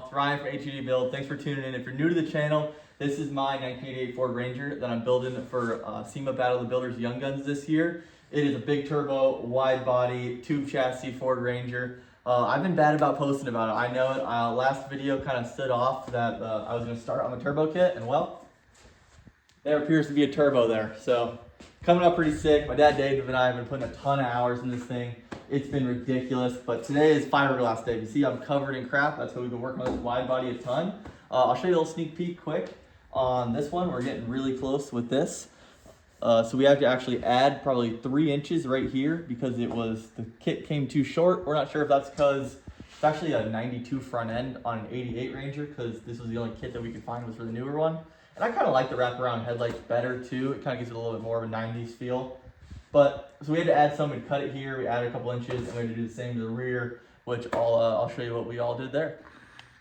It's Ryan from HUD Build. Thanks for tuning in. If you're new to the channel, this is my 1988 Ford Ranger that I'm building for SEMA Battle of the Builders Young Guns this year. It is a big turbo, wide body, tube chassis Ford Ranger. I've been bad about posting about it. I know it. Last video kind of stood off that I was going to start on the turbo kit, and well, there appears to be a turbo there. So coming up pretty sick. My dad Dave and I have been putting a ton of hours in this thing. It's been ridiculous, but today is fiberglass day. You see I'm covered in crap. That's why we've been working on this wide body a ton. I'll show you a little sneak peek quick on this one. We're getting really close with this. So we have to actually add probably 3 inches right here because the kit came too short. We're not sure if that's because it's actually a 92 front end on an 88 Ranger because this was the only kit that we could find was for the newer one. And I kind of like the wraparound headlights better too. It kind of gives it a little bit more of a 90s feel. But so we had to add some and cut it here. We added a couple inches and we had to do the same to the rear, which I'll show you what we all did there.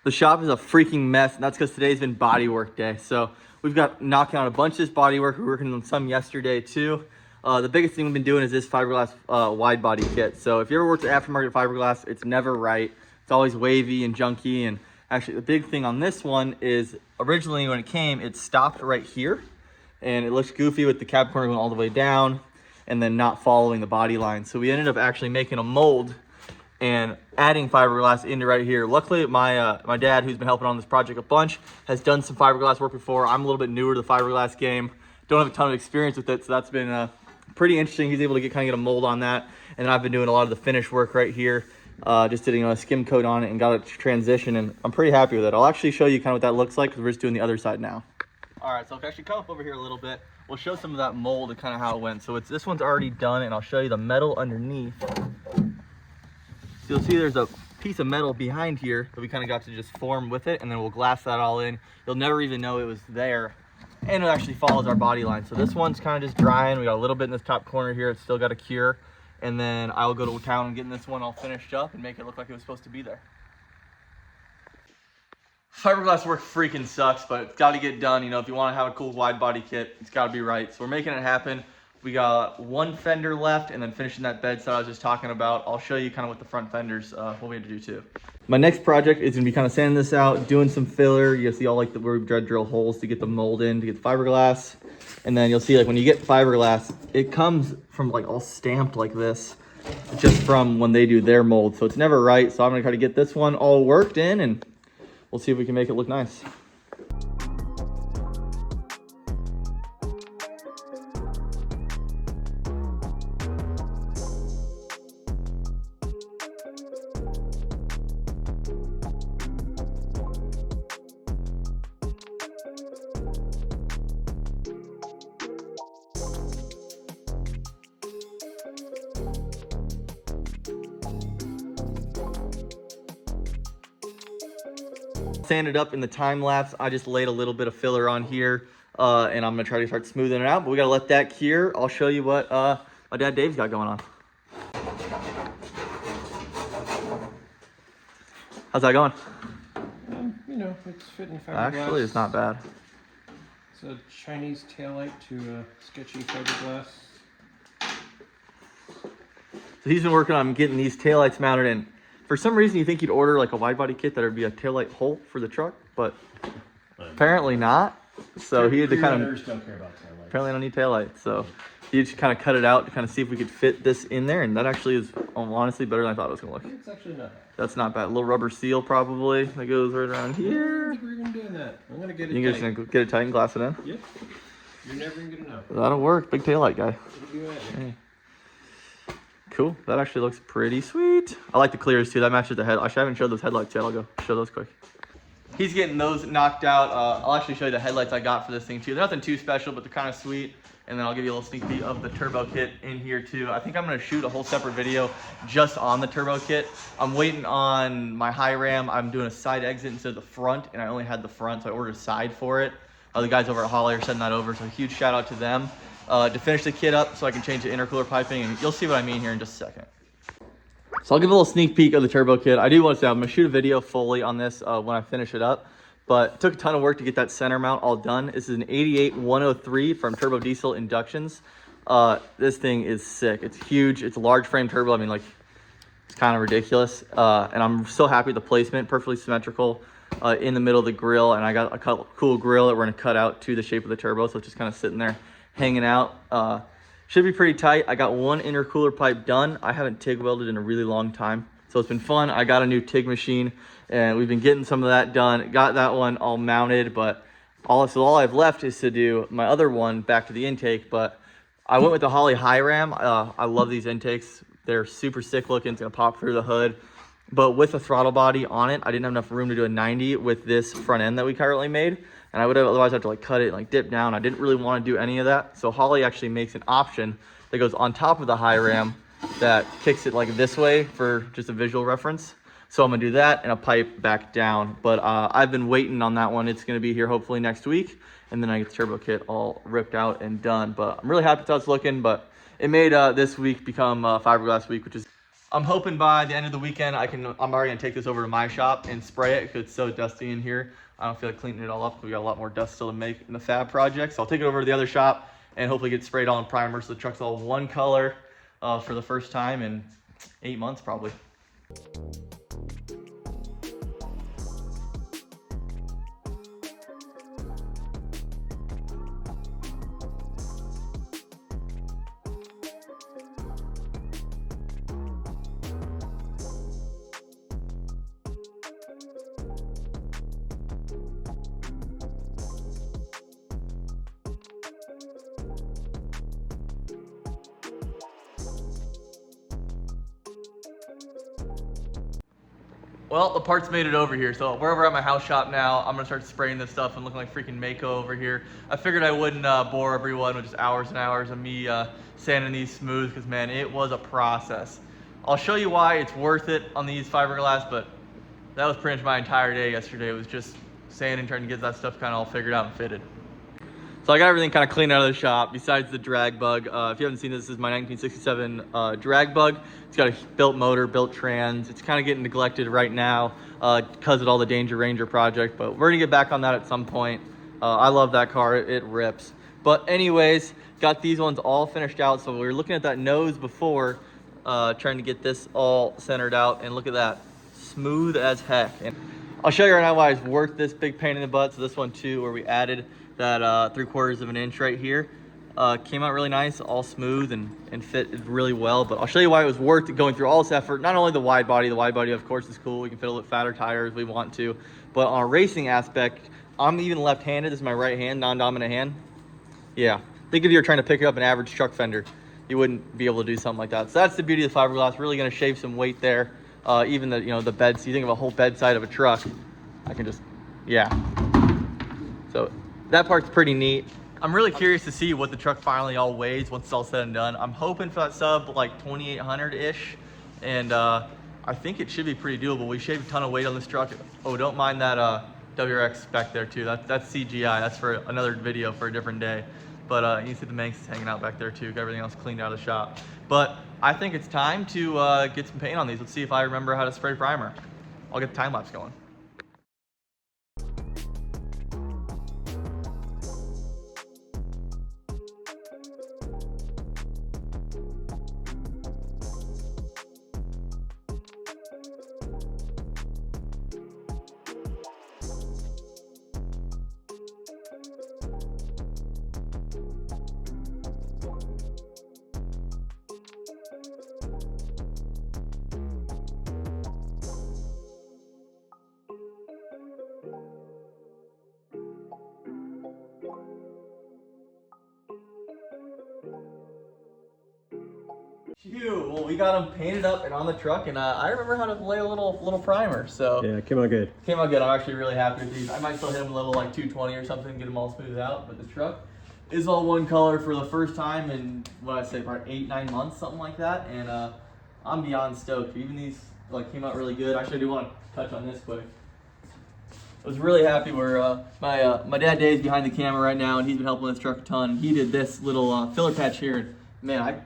The shop is a freaking mess, and that's because today's been body work day. So we've got knocking out a bunch of this body work. We're working on some yesterday too. The biggest thing we've been doing is this fiberglass wide body kit. So if you ever worked at aftermarket fiberglass, it's never right. It's always wavy and junky. And actually the big thing on this one is originally when it came, it stopped right here. And it looks goofy with the cab corner going all the way down and then not following the body line. So we ended up actually making a mold and adding fiberglass into right here. Luckily, my dad, who's been helping on this project a bunch, has done some fiberglass work before. I'm a little bit newer to the fiberglass game. Don't have a ton of experience with it, so that's been pretty interesting. He's able to get a mold on that. And then I've been doing a lot of the finish work right here. Just did a skim coat on it and got it to transition, and I'm pretty happy with it. I'll actually show you kind of what that looks like because we're just doing the other side now. All right, so if I actually come up over here a little bit, we'll show some of that mold and kind of how it went. So this one's already done, and I'll show you the metal underneath. So you'll see there's a piece of metal behind here that we kind of got to just form with it, and then we'll glass that all in. You'll never even know it was there, and it actually follows our body line. So this one's kind of just drying. We got a little bit in this top corner here. It's still got a cure, and then I will go to town and get this one all finished up and make it look like it was supposed to be there. Fiberglass work freaking sucks, but it's got to get done. You know, if you want to have a cool wide body kit, it's got to be right. So we're making it happen. We got one fender left and then finishing that bed side I was just talking about. I'll show you kind of what the front fenders, what we had to do too. My next project is going to be kind of sanding this out, doing some filler. You'll see all where we drill holes to get the mold in, to get the fiberglass. And then you'll see when you get fiberglass, it comes from all stamped like this, just from when they do their mold. So it's never right. So I'm going to try to get this one all worked in, and we'll see if we can make it look nice. Sanded up in the time lapse. I just laid a little bit of filler on here, and I'm gonna try to start smoothing it out, but we gotta let that cure. I'll show you what my dad Dave's got going on. How's that going? You know, it's fitting fiberglass. Actually, it's not bad. It's a Chinese taillight to a sketchy fiberglass. So he's been working on getting these taillights mounted in. For some reason, you think you'd order a wide body kit that would be a taillight hole for the truck, but apparently not. So he had to kind of, don't care about taillights. Apparently I don't need taillights. So he just kind of cut it out to kind of see if we could fit this in there. And that actually is honestly better than I thought it was going to look. It's actually not bad. That's not bad. A little rubber seal probably that goes right around here. I think we're even doing that. I'm going to get it You're tight. just going to get it tight and glass it in? Yep. You're never even going to know. That'll work. Big taillight guy. It'll be magic. Cool. That actually looks pretty sweet. I like the clears too. That matches the head. Actually, I haven't showed those headlights yet. I'll go show those quick. He's getting those knocked out. I'll actually show you the headlights I got for this thing too. They're nothing too special, but they're kind of sweet. And then I'll give you a little sneak peek of the turbo kit in here too. I think I'm going to shoot a whole separate video just on the turbo kit. I'm waiting on my high ram. I'm doing a side exit instead of the front, and I only had the front, so I ordered a side for it. The guys over at Holly are sending that over, so a huge shout out to them. To finish the kit up so I can change the intercooler piping, and you'll see what I mean here in just a second. So I'll give a little sneak peek of the turbo kit. I do want to say I'm going to shoot a video fully on this when I finish it up, but it took a ton of work to get that center mount all done. This is an 88-103 from Turbo Diesel Inductions. This thing is sick. It's huge. It's a large frame turbo. I mean, it's kind of ridiculous. And I'm so happy with the placement, perfectly symmetrical. in the middle of the grill, and I got a cool grill that we're gonna cut out to the shape of the turbo, so it's just kind of sitting there hanging out. Should be pretty tight. I got one intercooler pipe done. I haven't TIG welded in a really long time, so it's been fun. I got a new TIG machine, and we've been getting some of that done. Got that one all mounted, but all I've left is to do my other one back to the intake. But I went with the Holley High Ram. I love these intakes. They're super sick looking. It's gonna pop through the hood. But with a throttle body on it, I didn't have enough room to do a 90 with this front end that we currently made. And I would have otherwise have to like cut it and like dip down. I didn't really want to do any of that. So Holley actually makes an option that goes on top of the high ram that kicks it like this way for just a visual reference. So I'm gonna do that and a pipe back down. But I've been waiting on that one. It's gonna be here hopefully next week. And then I get the turbo kit all ripped out and done. But I'm really happy with how it's looking. But it made this week become Fiberglass week, which is, I'm hoping by the end of the weekend, I'm already gonna take this over to my shop and spray it because it's so dusty in here. I don't feel like cleaning it all up. We got a lot more dust still to make in the fab project. So I'll take it over to the other shop and hopefully get sprayed all in primer so the truck's all one color for the first time in 8 months probably. Well, the parts made it over here, so we're over at my house shop now. I'm gonna start spraying this stuff and looking like freaking Mako over here. I figured I wouldn't bore everyone with just hours and hours of me sanding these smooth, because man, it was a process. I'll show you why it's worth it on these fiberglass, but that was pretty much my entire day yesterday. It was just sanding, trying to get that stuff kind of all figured out and fitted. So I got everything kind of cleaned out of the shop besides the drag bug. If you haven't seen this is my 1967 drag bug. It's got a built motor, built trans. It's kind of getting neglected right now because of all the Danger Ranger project, but we're gonna get back on that at some point. I love that car, it rips. But anyways, got these ones all finished out. So we were looking at that nose before, trying to get this all centered out, and look at that, smooth as heck. And I'll show you right now why it's worth this big pain in the butt. So this one too, where we added that 3/4 of an inch right here, came out really nice, all smooth and fit really well. But I'll show you why it was worth it going through all this effort. Not only the wide body of course is cool, we can fit a little fatter tires if we want to, but on a racing aspect, I'm even left-handed. This is my right hand, non-dominant hand. Yeah, think if you're trying to pick up an average truck fender, you wouldn't be able to do something like that. So that's the beauty of the fiberglass, really gonna shave some weight there. Even the, the bed, so you think of a whole bed side of a truck, I can just, yeah. So that part's pretty neat. I'm really curious to see what the truck finally all weighs once it's all said and done. I'm hoping for that sub like 2,800-ish, and I think it should be pretty doable. We shaved a ton of weight on this truck. Oh, don't mind that WRX back there too. That's CGI. That's for another video for a different day. But you can see the Manx is hanging out back there too. Got everything else cleaned out of the shop. But I think it's time to get some paint on these. Let's see if I remember how to spray primer. I'll get the time lapse going. Well, we got them painted up and on the truck, and I remember how to lay a little primer. So yeah, it came out good. Came out good. I'm actually really happy with these. I might still hit them a little like 220 or something, get them all smoothed out. But the truck is all one color for the first time in what I'd say about 8-9 months, something like that. And I'm beyond stoked. Even these like came out really good. Actually, I do want to touch on this quick. I was really happy where my dad Dave's behind the camera right now, and he's been helping this truck a ton. He did this little filler patch here, and man,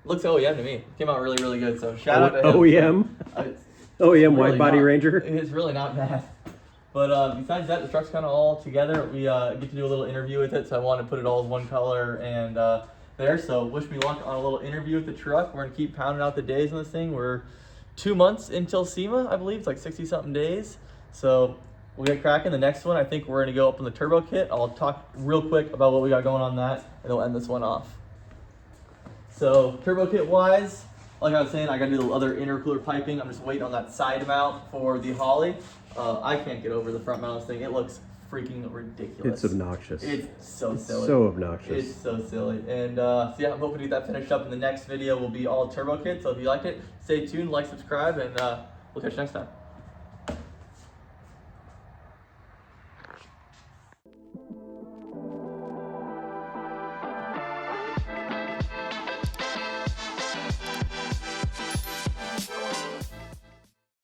looks OEM to me. It came out really, really good. So shout out to him. OEM? OEM Wide Body Ranger? It's really not bad. But besides that, the truck's kind of all together. We get to do a little interview with it, so I wanted to put it all as one color and there. So wish me luck on a little interview with the truck. We're going to keep pounding out the days on this thing. We're 2 months until SEMA, I believe. It's like 60-something days. So we'll get cracking. The next one, I think we're gonna go up on the turbo kit. I'll talk real quick about what we got going on that, and we'll end this one off. So turbo kit wise, like I was saying, I gotta do the other intercooler piping. I'm just waiting on that side mount for the Holly. I can't get over the front mount of this thing. It looks freaking ridiculous. It's obnoxious. It's so silly. So obnoxious. It's so silly. And so yeah, I'm hoping to get that finished up. In the next video will be all turbo kit. So if you liked it, stay tuned, like, subscribe, and we'll catch you next time.